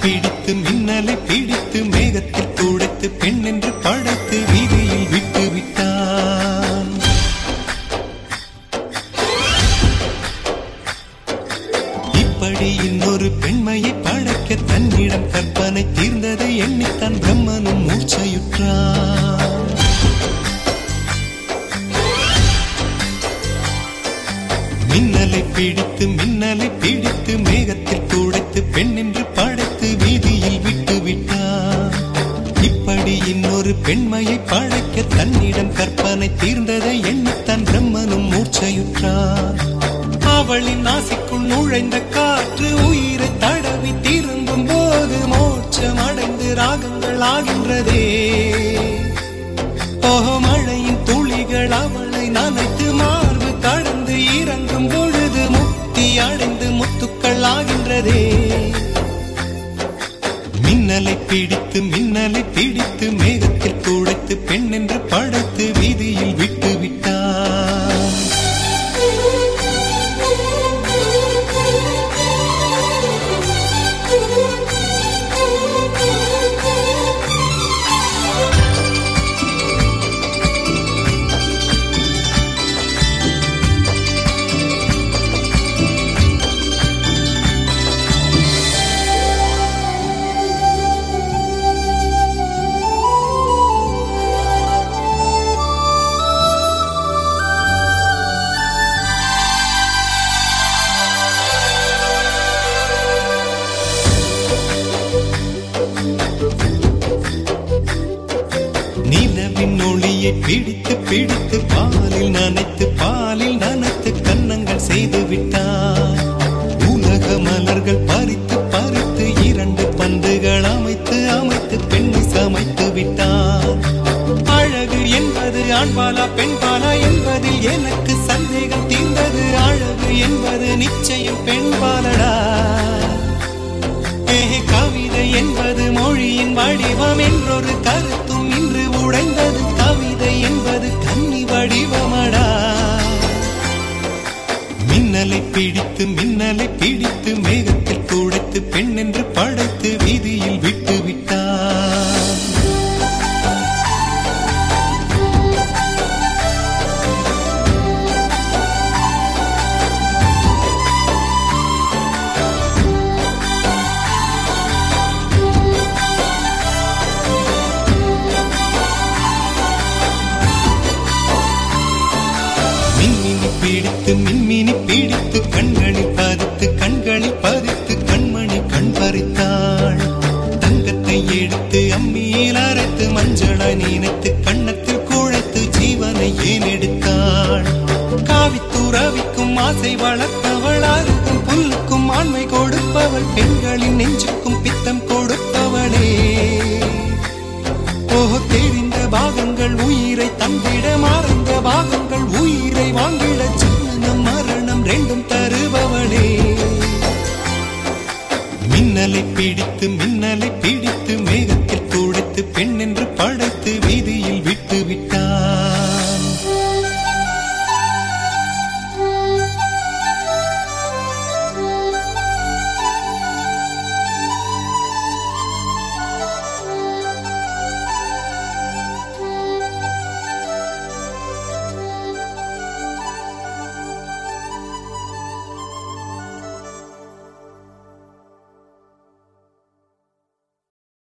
பிடித்து மின்னலை பிடித்து மேகத்தில் துடைத்து பெண் என்று படைத்து வீதியில் விட்டு விட்டான். இப்படி இன்னொரு பெண்மையை படைக்க தன்னிடம் கற்பனை தீர்ந்ததை எண்ணித்தான் பிரம்மனும் மூர்ச்சையுற்றான். மின்னலை பிடித்து மேகத்தில் துடைத்து பெண் என்று படைத்து வீதியில் விட்டு விட்டான். இப்படி இன்னொரு பெண்மையை படைக்க தன்னிடம் கற்பனை தீர்ந்ததை எண்ணித்தான் பிரம்மனும் மூர்ச்சையுற்றான். அவளின் நாசிக்குள் நுழைந்த காற்று உயிரை தடவி திரும்பும் போது மோட்சம் அடைந்து ராகங்கள் ஆகின்றதே. மழையின் துளிகள் அவளை நனைத்து மார்பு கடந்து இறங்கும் பொழுது முக்தி அடைந்து முத்துக்கள் ஆகின்றதே. மின்னலை பிடித்து மேகத்தில் துடைத்து பெண் என்று படைத்து வீதியில் விட்டு விட்டான். நிலவின் ஒளியை பிடித்து பாலில் நனைத்து கன்னங்கள் செய்து விட்டார். உலக மலர்கள் பறித்து இரண்டு பந்துகள் அமைத்து பெண்ணை சமைத்து விட்டார். அழகு என்பது ஆண்பாலா பெண்பாலா என்பதில் எனக்கு சந்தேகம் தீர்ந்தது. அழகு என்பது நிச்சயம் பெண்பாலடா. கவிதை என்பது மொழியின் வடிவம் என்றொரு கருத்தும் இன்று உடைந்தது. கவிதை என்பது கன்னி வடிவமடா. மின்னலை பிடித்து மேகத்தில் துடைத்து பெண் என்று படைத்து வீதியில் விட்டு விட்டான். மின்மினி பிடித்து கண்களில் பதித்து கண்மணி கண் பறித்தாள். தங்கத்தை எடுத்து அம்மியில் அரைத்து மஞ்சளாய் நினைத்து கண்ணத்தில் குழைத்து ஜீவனை ஏன் எடுத்தாள். காவித்துறவிக்கும் ஆசை வளர்த்தவள் அருகும் புல்லுக்கும் ஆண்மை கொடுப்பவள் பெண்களின் நெஞ்சுக்கும் பித்தம் கொடுப்பவளே. தெரிந்த பாகங்கள் உயிரை தந்திட மறந்த பாகங்கள்